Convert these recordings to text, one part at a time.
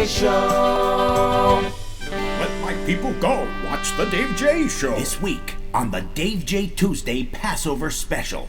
Show. Let my people go. Watch the Dave J Show. This week on the Dave J Tuesday Passover Special.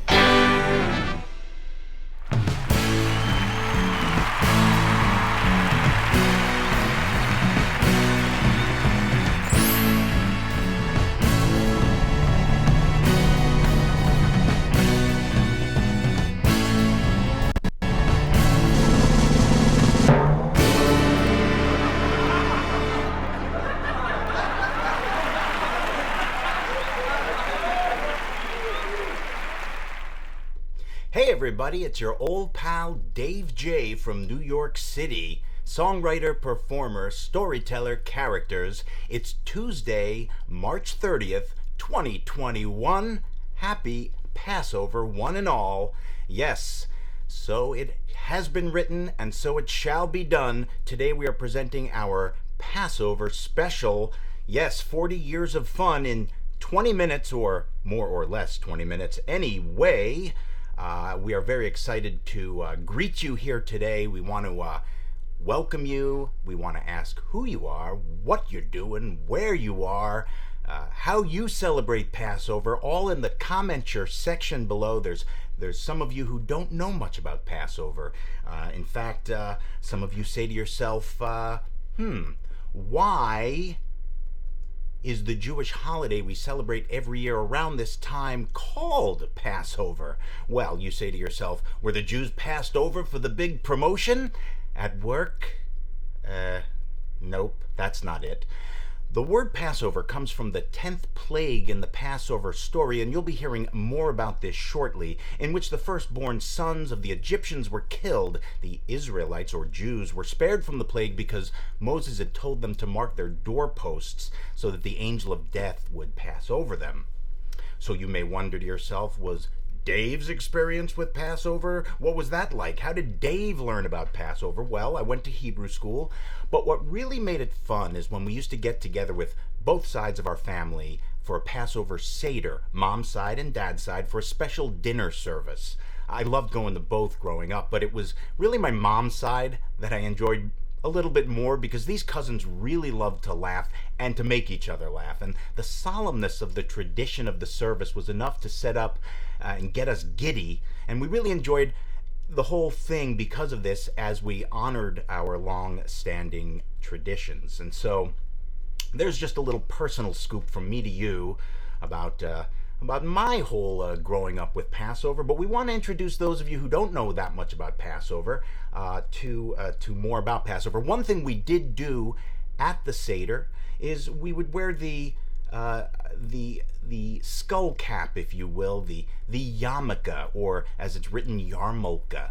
Hey everybody, it's your old pal Dave J from New York City. Songwriter, performer, storyteller, characters. It's Tuesday, March 30th, 2021. Happy Passover, one and all. Yes, so it has been written and so it shall be done. Today we are presenting our Passover special. Yes, 40 years of fun in 20 minutes or more or less 20 minutes. Anyway, we are very excited to greet you here today. We want to welcome you. We want to ask who you are, what you're doing, where you are, how you celebrate Passover, all in the commenter section below. There's some of you who don't know much about Passover. In fact, some of you say to yourself, why is the Jewish holiday we celebrate every year around this time called Passover? Well, you say to yourself, were the Jews passed over for the big promotion at work? Nope, that's not it. The word Passover comes from the 10th plague in the Passover story, and you'll be hearing more about this shortly, in which the firstborn sons of the Egyptians were killed. The Israelites, or Jews, were spared from the plague because Moses had told them to mark their doorposts so that the angel of death would pass over them. So you may wonder to yourself, was Dave's experience with Passover, what was that like? How did Dave learn about Passover? Well, I went to Hebrew school, but what really made it fun is when we used to get together with both sides of our family for a Passover Seder, mom's side and dad's side, for a special dinner service. I loved going to both growing up, but it was really my mom's side that I enjoyed a little bit more because these cousins really loved to laugh and to make each other laugh, and the solemnness of the tradition of the service was enough to set up and get us giddy, and we really enjoyed the whole thing because of this as we honored our long-standing traditions. And so there's just a little personal scoop from me to you about my whole growing up with Passover, but we want to introduce those of you who don't know that much about Passover to more about Passover. One thing we did do at the Seder is we would wear the skull cap, if you will, the yarmulke, or as it's written, yarmulke.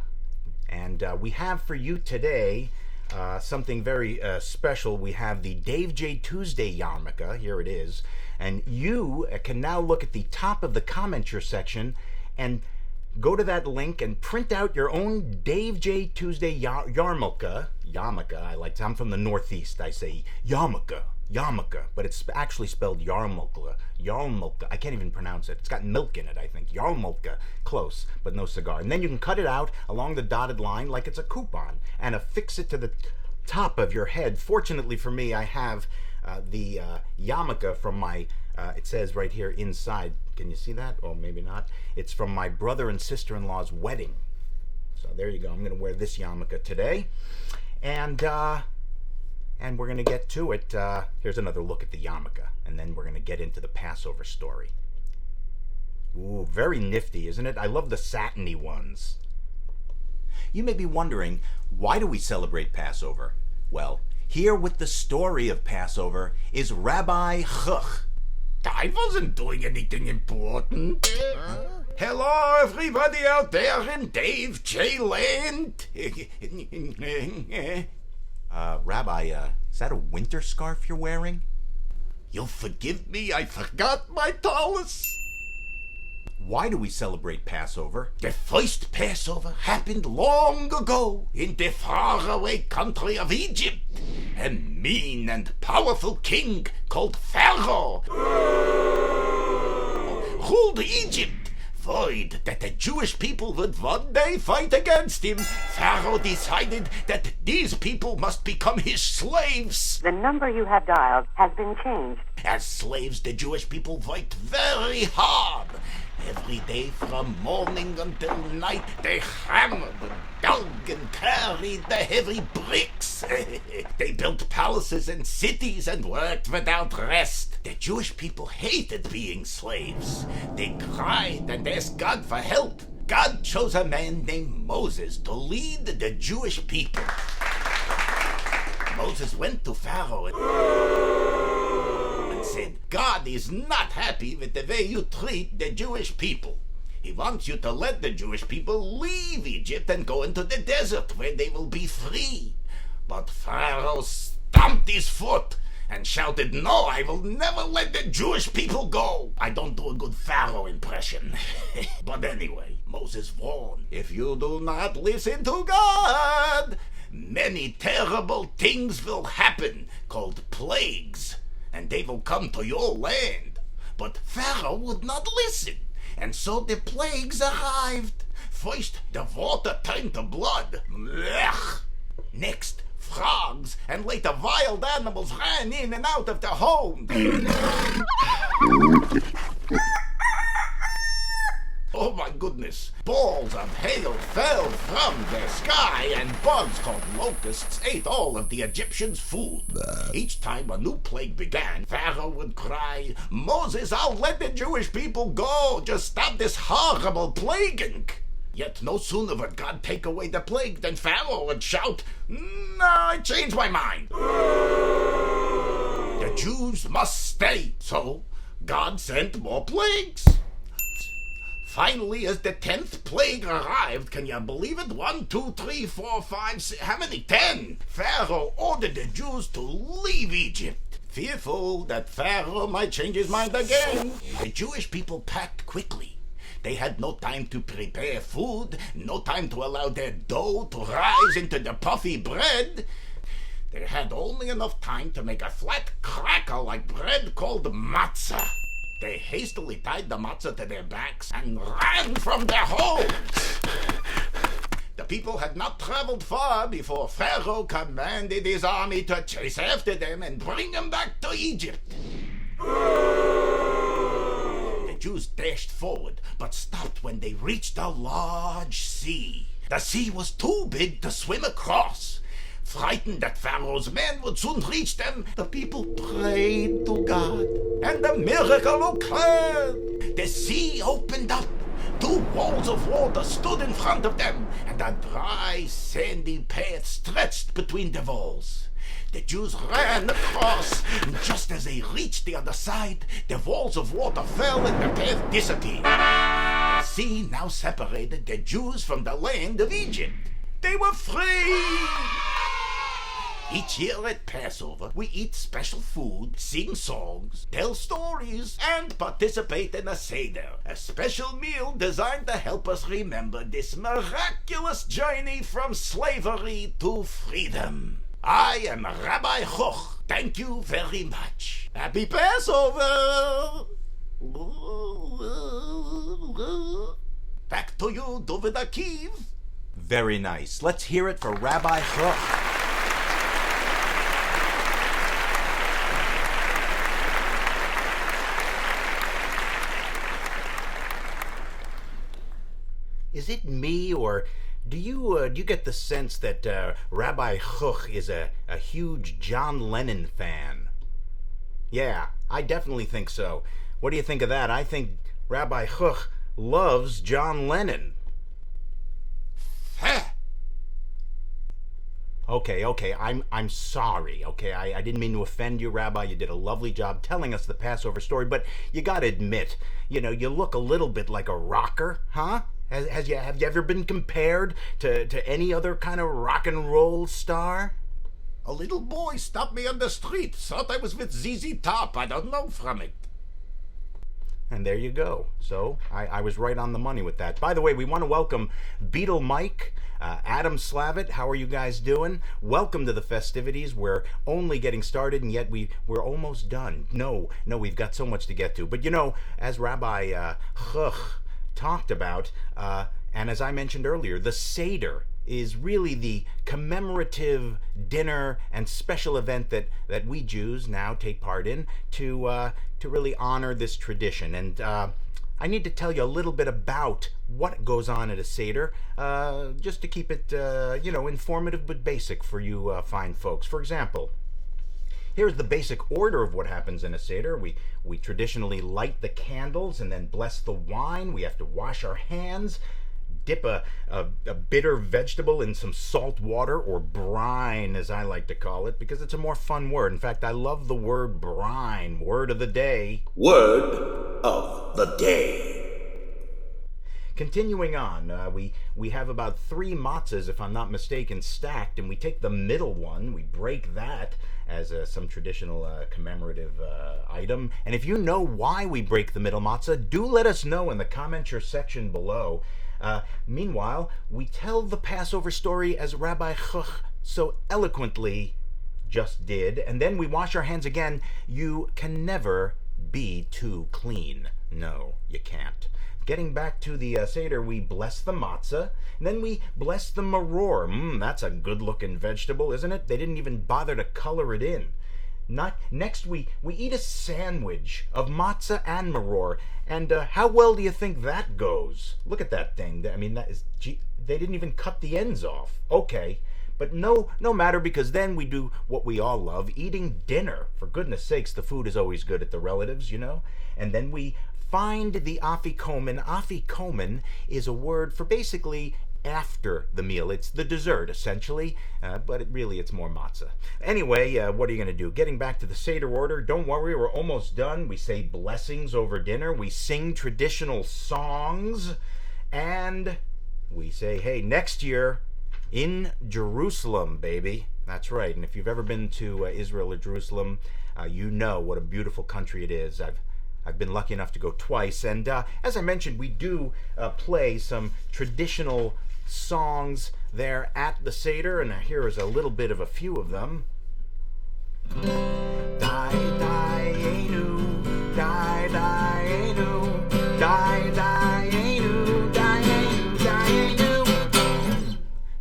And we have for you today something very special. We have the Dave J Tuesday yarmulke. Here it is. And you can now look at the top of the commenter section and go to that link and print out your own Dave J Tuesday yarmulke. Yarmulke, I'm from the Northeast. I say yarmulke, but it's actually spelled yarmulke. Yarmulke. I can't even pronounce it. It's got milk in it, I think. Yarmulke. Close, but no cigar. And then you can cut it out along the dotted line like it's a coupon and affix it to the top of your head. Fortunately for me, I have the yarmulke from my, it says right here inside, can you see that? Or maybe not. It's from my brother and sister-in-law's wedding. So there you go. I'm going to wear this yarmulke today. And we're going to get to it. Here's another look at the yarmulke, and then we're going to get into the Passover story. Ooh, very nifty, isn't it? I love the satiny ones. You may be wondering, why do we celebrate Passover? Well, here with the story of Passover is Rabbi Chuch. I wasn't doing anything important. Hello, everybody out there in Dave J Land. Rabbi, is that a winter scarf you're wearing? You'll forgive me, I forgot my tallis. Why do we celebrate Passover? The first Passover happened long ago in the faraway country of Egypt. A mean and powerful king called Pharaoh ruled Egypt avoid that the Jewish people would one day fight against him, Pharaoh decided that these people must become his slaves. The number you have dialed has been changed. As slaves, the Jewish people worked very hard. Every day from morning until night, they hammered and dug and carried the heavy bricks. They built palaces and cities and worked without rest. The Jewish people hated being slaves. They cried and asked God for help. God chose a man named Moses to lead the Jewish people. Moses went to Pharaoh and said, God is not happy with the way you treat the Jewish people. He wants you to let the Jewish people leave Egypt and go into the desert where they will be free. But Pharaoh stamped his foot and shouted, no, I will never let the Jewish people go. I don't do a good Pharaoh impression. But anyway, Moses warned, if you do not listen to God, many terrible things will happen called plagues, and they will come to your land. But Pharaoh would not listen, and so the plagues arrived. First, the water turned to blood. Blech. Next, frogs, and later wild animals ran in and out of their homes. Oh my goodness, balls of hail fell from the sky and bugs called locusts ate all of the Egyptians' food. Each time a new plague began, Pharaoh would cry, Moses, I'll let the Jewish people go. Just stop this horrible plaguing. Yet no sooner would God take away the plague than Pharaoh would shout, no, I changed my mind. The Jews must stay. So God sent more plagues. Finally, as the 10th plague arrived, can you believe it? 1, 2, 3, 4, 5, 6, how many? 10! Pharaoh ordered the Jews to leave Egypt. Fearful that Pharaoh might change his mind again, the Jewish people packed quickly. They had no time to prepare food, no time to allow their dough to rise into the puffy bread. They had only enough time to make a flat cracker like bread called matzah. They hastily tied the matzah to their backs and ran from their homes. The people had not traveled far before Pharaoh commanded his army to chase after them and bring them back to Egypt. The Jews dashed forward, but stopped when they reached a large sea. The sea was too big to swim across. Frightened that Pharaoh's men would soon reach them, the people prayed to God, and a miracle occurred. The sea opened up. 2 walls of water stood in front of them, and a dry, sandy path stretched between the walls. The Jews ran across, and just as they reached the other side, the walls of water fell and the path disappeared. The sea now separated the Jews from the land of Egypt. They were free! Each year at Passover, we eat special food, sing songs, tell stories, and participate in a Seder, a special meal designed to help us remember this miraculous journey from slavery to freedom. I am Rabbi Choch. Thank you very much. Happy Passover! Back to you, David Akiv. Very nice. Let's hear it for Rabbi Choch. Is it me, or do you get the sense that Rabbi Choch is a huge John Lennon fan? Yeah, I definitely think so. What do you think of that? I think Rabbi Choch loves John Lennon. Okay, I'm sorry, okay? I didn't mean to offend you, Rabbi. You did a lovely job telling us the Passover story, but you gotta admit, you look a little bit like a rocker, huh? Have you ever been compared to any other kind of rock and roll star? A little boy stopped me on the street, thought I was with ZZ Top. I don't know from it. And there you go. So I was right on the money with that. By the way, we want to welcome Beetle Mike, Adam Slavitt. How are you guys doing? Welcome to the festivities. We're only getting started, and yet we're almost done. No, we've got so much to get to. But as Rabbi Choch talked about. And as I mentioned earlier, the Seder is really the commemorative dinner and special event that we Jews now take part in to really honor this tradition. And I need to tell you a little bit about what goes on at a Seder, just to keep it, informative but basic for you fine folks. For example, here's the basic order of what happens in a Seder. We traditionally light the candles and then bless the wine. We have to wash our hands, dip a bitter vegetable in some salt water, or brine as I like to call it, because it's a more fun word. In fact, I love the word brine. Word of the day. Word of the day. Continuing on, we have about 3 matzahs, if I'm not mistaken, stacked, and we take the middle one, we break that as some traditional commemorative item. And if you know why we break the middle matzah, do let us know in the commenter section below. Meanwhile, we tell the Passover story as Rabbi Chuch so eloquently just did, and then we wash our hands again. You can never be too clean. No, you can't. Getting back to the Seder, we bless the matzah, and then we bless the maror. That's a good-looking vegetable, isn't it? They didn't even bother to color it in. Next, we eat a sandwich of matzah and maror, and how well do you think that goes? Look at that thing. I mean, they didn't even cut the ends off. Okay, but no matter, because then we do what we all love, eating dinner. For goodness sakes, the food is always good at the relatives, And then we find the afikomen. Afikomen is a word for basically after the meal. It's the dessert, essentially, but it's more matzah. Anyway, what are you going to do? Getting back to the Seder order, don't worry, we're almost done. We say blessings over dinner. We sing traditional songs, and we say, hey, next year in Jerusalem, baby. That's right. And if you've ever been to Israel or Jerusalem, you know what a beautiful country it is. I've been lucky enough to go twice, and as I mentioned, we do play some traditional songs there at the Seder, and here is a little bit of a few of them.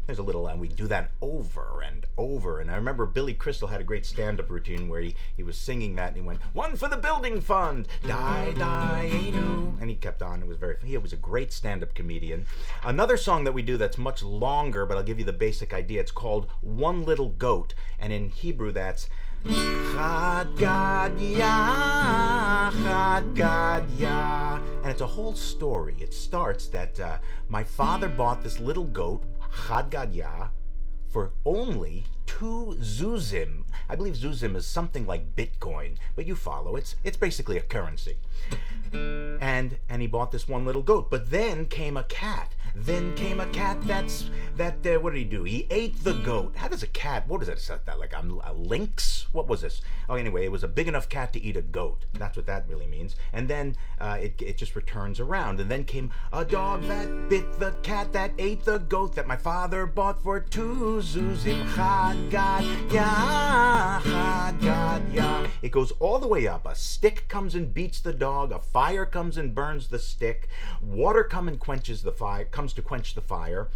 There's a little, and we do that over and over. And I remember Billy Crystal had a great stand-up routine where he was singing that, and he went, "One for the building fund, and he kept on. It was he was a great stand-up comedian. Another song that we do that's much longer, but I'll give you the basic idea. It's called One Little Goat, and in Hebrew that's Chad Gad Ya, Chad Gad Ya. And it's a whole story. It starts that my father bought this little goat, Chad Gad Ya, for only 2 zuzim. I believe zuzim is something like Bitcoin, but you follow. It's basically a currency. And he bought this one little goat. But then came a cat. What did he do? He ate the goat. How does a cat, what is it? Is that like a lynx? What was this? Oh, anyway, it was a big enough cat to eat a goat. That's what that really means. And then it just returns around. And then came a dog that bit the cat that ate the goat that my father bought for 2 zuzim. Chad Gad Ya, Chad Gad Ya. It goes all the way up. A stick comes and beats the dog. A fire comes and burns the stick. Water comes to quench the fire.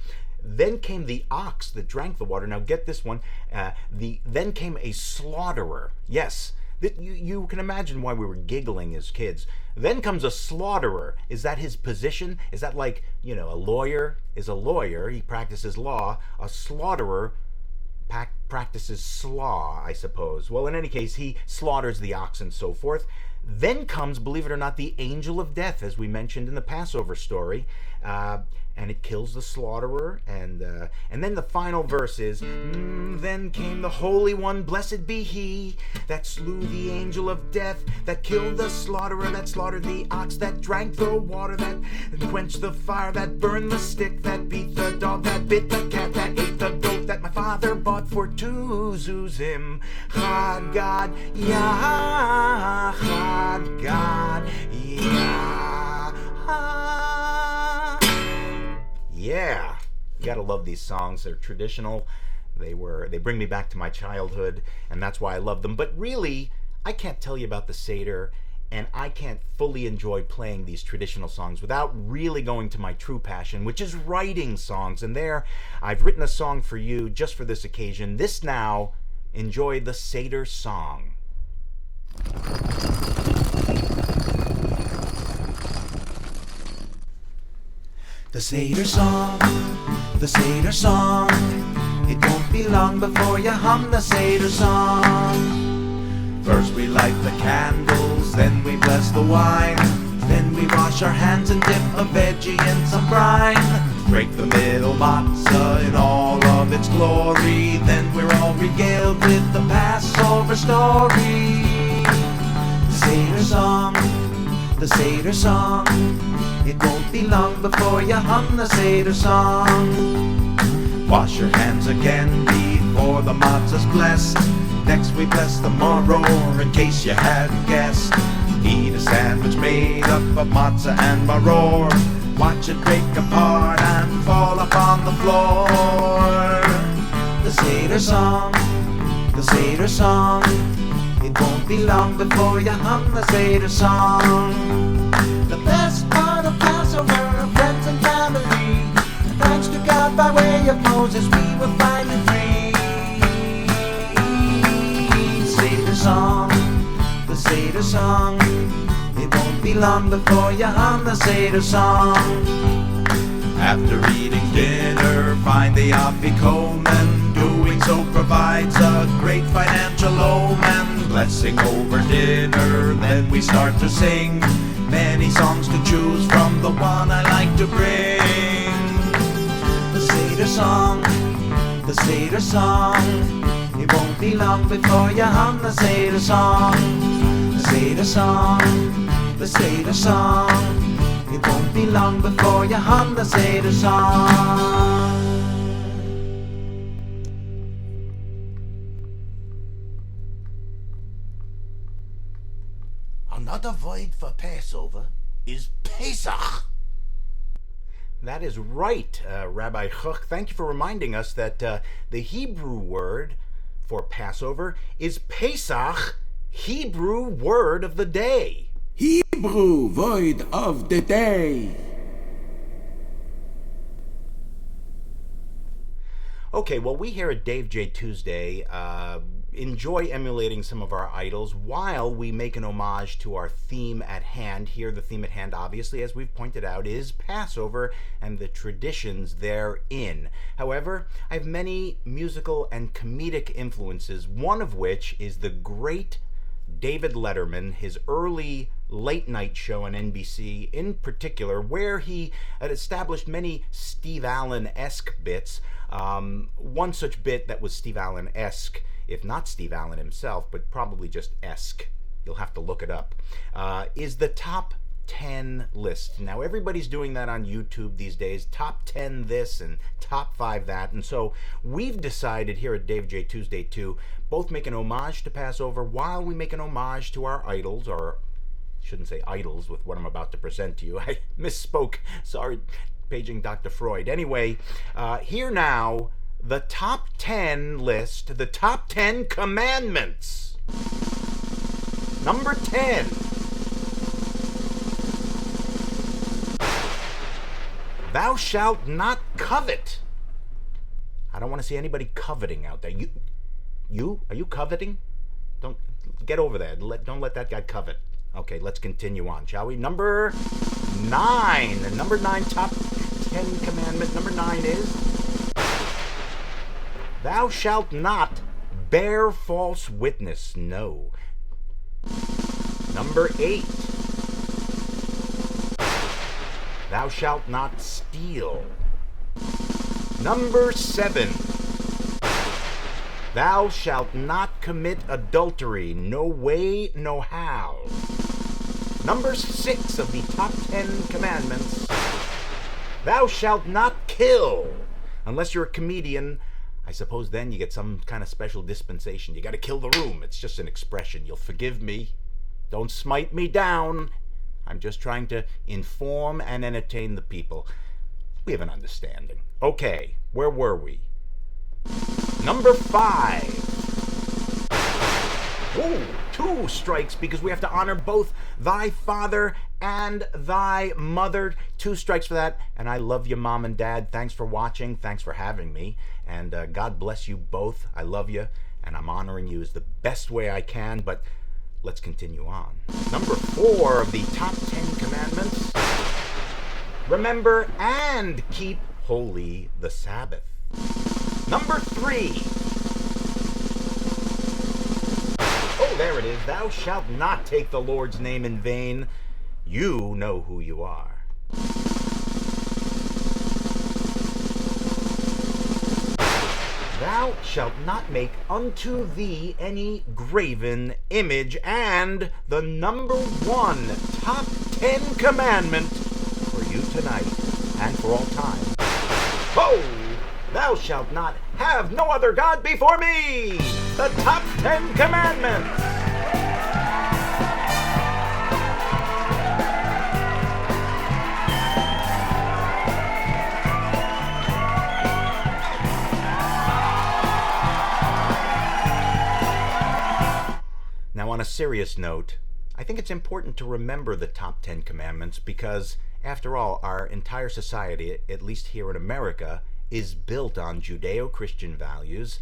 Then came the ox that drank the water. Now get this one. Then came a slaughterer. Yes, you can imagine why we were giggling as kids. Then comes a slaughterer. Is that his position? Is that like, a lawyer is a lawyer. He practices law. A slaughterer practices slaw, I suppose. Well, in any case, he slaughters the ox and so forth. Then comes, believe it or not, the angel of death, as we mentioned in the Passover story, and it kills the slaughterer. And then the final verse is, then came the Holy One, blessed be He, that slew the angel of death, that killed the slaughterer, that slaughtered the ox, that drank the water, that quenched the fire, that burned the stick, that beat the dog, that bit the cat, that ate the goat, that my father bought for 2 zuzim. Chad Gad Ya, Chad Gad Ya. Yeah, you gotta love these songs. They're traditional. They bring me back to my childhood, and that's why I love them. But really, I can't tell you about the Seder and I can't fully enjoy playing these traditional songs without really going to my true passion, which is writing songs. And there, I've written a song for you just for this occasion. This now, enjoy the Seder Song. The Seder Song, the Seder Song. It won't be long before you hum the Seder Song. First we light the candles, then we bless the wine. Then we wash our hands and dip a veggie in some brine. Break the middle matzah in all of its glory. Then we're all regaled with the Passover story. The Seder Song, the Seder Song. It won't be long before you hum the Seder Song. Wash your hands again before the matzah's blessed. Next we bless the maror, in case you hadn't guessed. Eat a sandwich made up of matzah and maror. Watch it break apart and fall upon the floor. The Seder Song, the Seder Song. It won't be long before you hum the Seder Song. The best part of Passover, friends and family. Thanks to God by way of Moses we were finally free. Seder Song, the Seder Song. It won't be long before you hum the Seder Song. After eating dinner, find the afikomen. Doing so provides a great financial omen. Blessing over dinner, then we start to sing. Many songs to choose from, the one I like to bring. The Seder Song, the Seder Song. It won't be long before you hum the Seder Song. The Seder Song, the Seder Song. It won't be long before you hum the Seder Song. Another word for Passover is Pesach. That is right, Rabbi Chuck. Thank you for reminding us that the Hebrew word for Passover is Pesach, Hebrew word of the day. Hebrew word of the day. Okay, well, we here at Dave J. Tuesday enjoy emulating some of our idols while we make an homage to our theme at hand. Here, the theme at hand, obviously, as we've pointed out, is Passover and the traditions therein. However, I have many musical and comedic influences, one of which is the great David Letterman, his early late-night show on NBC in particular, where he had established many Steve Allen-esque bits. One such bit that was Steve Allen-esque, if not Steve Allen himself, but probably just esque, you'll have to look it up, is the top 10 list. Now, everybody's doing that on YouTube these days, top 10 this and top 5 that, and so we've decided here at Dave J. Tuesday to both make an homage to Passover while we make an homage to our idols, or I shouldn't say idols with what I'm about to present to you. I misspoke. Sorry, paging Dr. Freud. Anyway, here now, the top 10 list, the top 10 commandments. Number 10. Thou shalt not covet. I don't want to see anybody coveting out there. You? Are you coveting? Don't get over there. Don't let that guy covet. Okay, let's continue on, shall we? Number 9. Number 9, top 10 commandment. Number 9 is, thou shalt not bear false witness. No. Number 8. Thou shalt not steal. Number 7. Thou shalt not commit adultery. No way, no how. Number 6 of the top 10 commandments. Thou shalt not kill. Unless you're a comedian, I suppose then you get some kind of special dispensation. You got to kill the room. It's just an expression. You'll forgive me. Don't smite me down. I'm just trying to inform and entertain the people. We have an understanding. Okay, where were we? Number 5. Ooh, 2 strikes because we have to honor both thy father and thy mother. 2 strikes for that. And I love you, Mom and Dad. Thanks for watching. Thanks for having me. And God bless you both. I love you. And I'm honoring you as the best way I can. But let's continue on. Number 4 of the top 10 commandments. Remember and keep holy the Sabbath. Number 3. Oh, there it is. Thou shalt not take the Lord's name in vain. You know who you are. Thou shalt not make unto thee any graven image. And the number 1 top 10 commandment for you tonight and for all time. Ho! Thou shalt not have no other God before me. The top 10 commandments. Now, on a serious note, I think it's important to remember the top 10 commandments because, after all, our entire society, at least here in America, is built on Judeo-Christian values,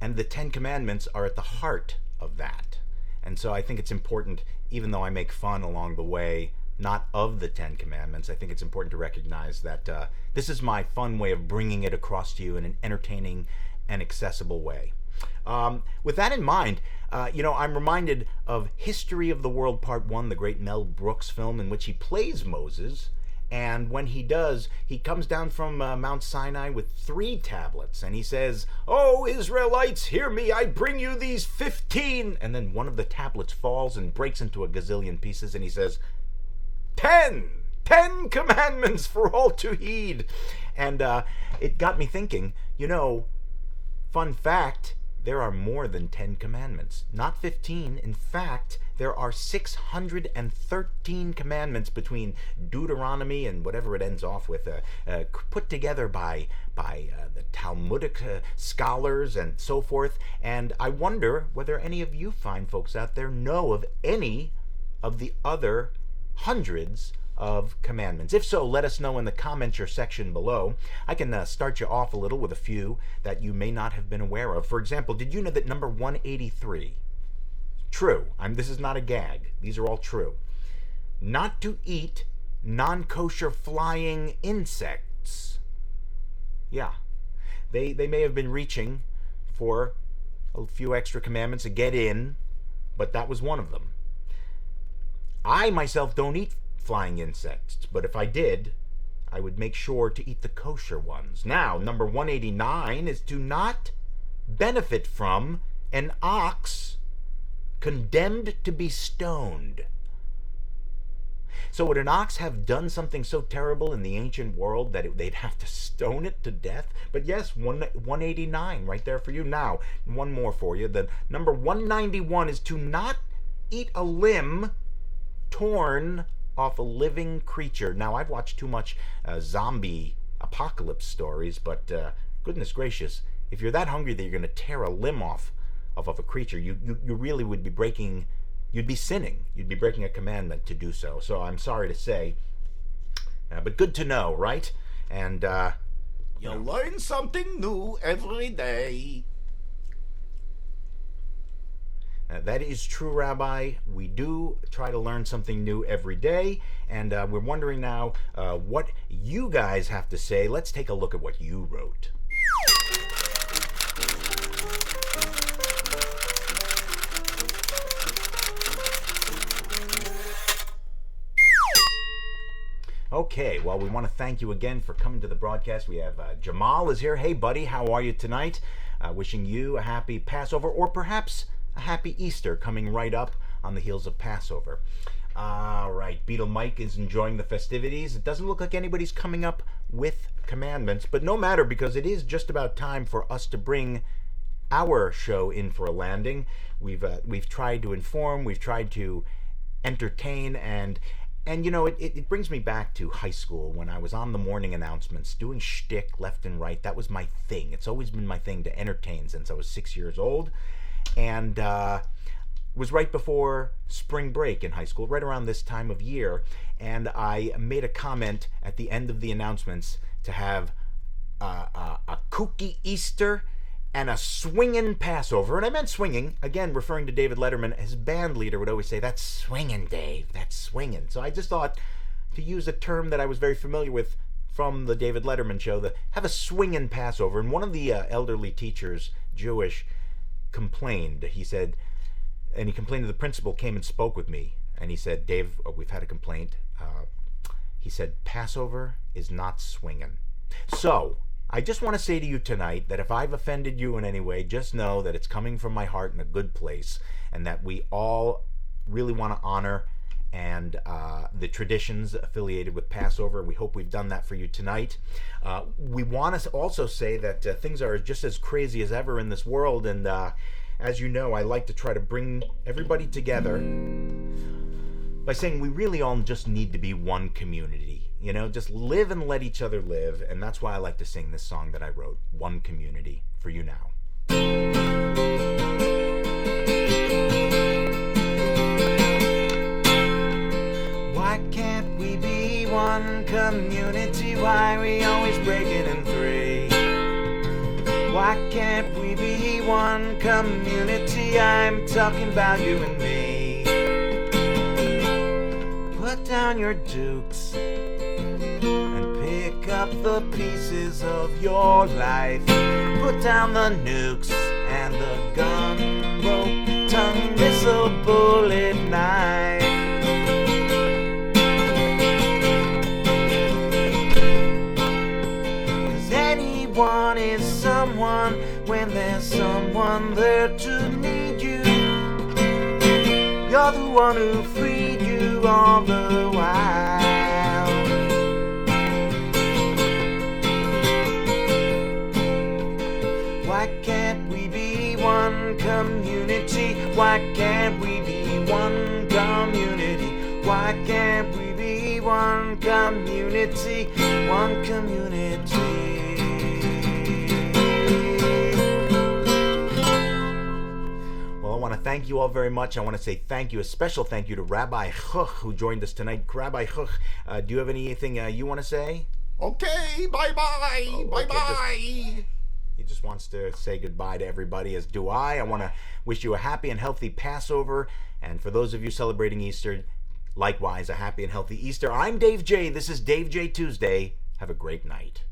and the 10 Commandments are at the heart of that. And so I think it's important, even though I make fun along the way, not of the 10 Commandments, I think it's important to recognize that this is my fun way of bringing it across to you in an entertaining and accessible way. With that in mind, I'm reminded of History of the World Part 1, the great Mel Brooks film in which he plays Moses. And when he does, he comes down from Mount Sinai with 3 tablets. And he says, "Oh, Israelites, hear me, I bring you these 15. And then one of the tablets falls and breaks into a gazillion pieces. And he says, 10 commandments for all to heed. And it got me thinking, fun fact, there are more than 10 commandments. Not 15. In fact, there are 613 commandments between Deuteronomy and whatever it ends off with, put together by the Talmudic scholars and so forth. And I wonder whether any of you fine folks out there know of any of the other hundreds of commandments. If so, let us know in the comments section below. I can start you off a little with a few that you may not have been aware of. For example, did you know that number 183, true, this is not a gag, these are all true, not to eat non-kosher flying insects? Yeah, they may have been reaching for a few extra commandments to get in, but that was one of them. I myself don't eat flying insects, but if I did, I would make sure to eat the kosher ones. Now, number 189 is to not benefit from an ox condemned to be stoned. So would an ox have done something so terrible in the ancient world that they'd have to stone it to death? But yes, 189 right there for you. Now, one more for you. The number 191 is to not eat a limb torn off a living creature. Now, I've watched too much zombie apocalypse stories, but goodness gracious, if you're that hungry that you're going to tear a limb off of a creature, you really would be breaking, you'd be sinning. You'd be breaking a commandment to do so. So I'm sorry to say, but good to know, right? And you learn something new every day. That is true, Rabbi. We do try to learn something new every day, and we're wondering now what you guys have to say. Let's take a look at what you wrote. Okay, well, we want to thank you again for coming to the broadcast. We have Jamal is here. Hey, buddy, how are you tonight? Wishing you a happy Passover, or perhaps a happy Easter coming right up on the heels of Passover. All right, Beetle Mike is enjoying the festivities. It doesn't look like anybody's coming up with commandments, but no matter, because it is just about time for us to bring our show in for a landing. We've tried to inform, we've tried to entertain, and it brings me back to high school when I was on the morning announcements doing shtick left and right. That was my thing. It's always been my thing to entertain since I was 6 years old. And was right before spring break in high school, right around this time of year, and I made a comment at the end of the announcements to have a kooky Easter and a swinging Passover. And I meant swinging, again, referring to David Letterman. His band leader would always say, "That's swinging, Dave, that's swinging." So I just thought to use a term that I was very familiar with from the David Letterman show, have a swinging Passover. And one of the elderly teachers, Jewish, complained. He said, and he complained to the principal, came and spoke with me. And he said, "Dave, we've had a complaint." He said, "Passover is not swinging." So I just want to say to you tonight that if I've offended you in any way, just know that it's coming from my heart in a good place, and that we all really want to honor and the traditions affiliated with Passover. We hope we've done that for you tonight. We want to also say that things are just as crazy as ever in this world, and as you know, I like to try to bring everybody together by saying we really all just need to be one community. You know, just live and let each other live. And that's why I like to sing this song that I wrote, One Community, for you now. Why can't we be one community? Why we always break it in three? Why can't we be one community? I'm talking about you and me. Put down your dukes and pick up the pieces of your life. Put down the nukes and the gun, rope, tongue, missile, bullet, knife. 'Cause anyone is someone when there's someone there to need you. You're the one who freed you all the while. Why can't we be one community? Why can't we be one community? Why can't we be one community? One community. Well, I want to thank you all very much. I want to say thank you, a special thank you to Rabbi Chuch, who joined us tonight. Rabbi Chuch, do you have anything you want to say? Okay, bye-bye, Oh, okay, bye-bye. He just wants to say goodbye to everybody, as do I. I want to wish you a happy and healthy Passover. And for those of you celebrating Easter, likewise, a happy and healthy Easter. I'm Dave J. This is Dave J. Tuesday. Have a great night.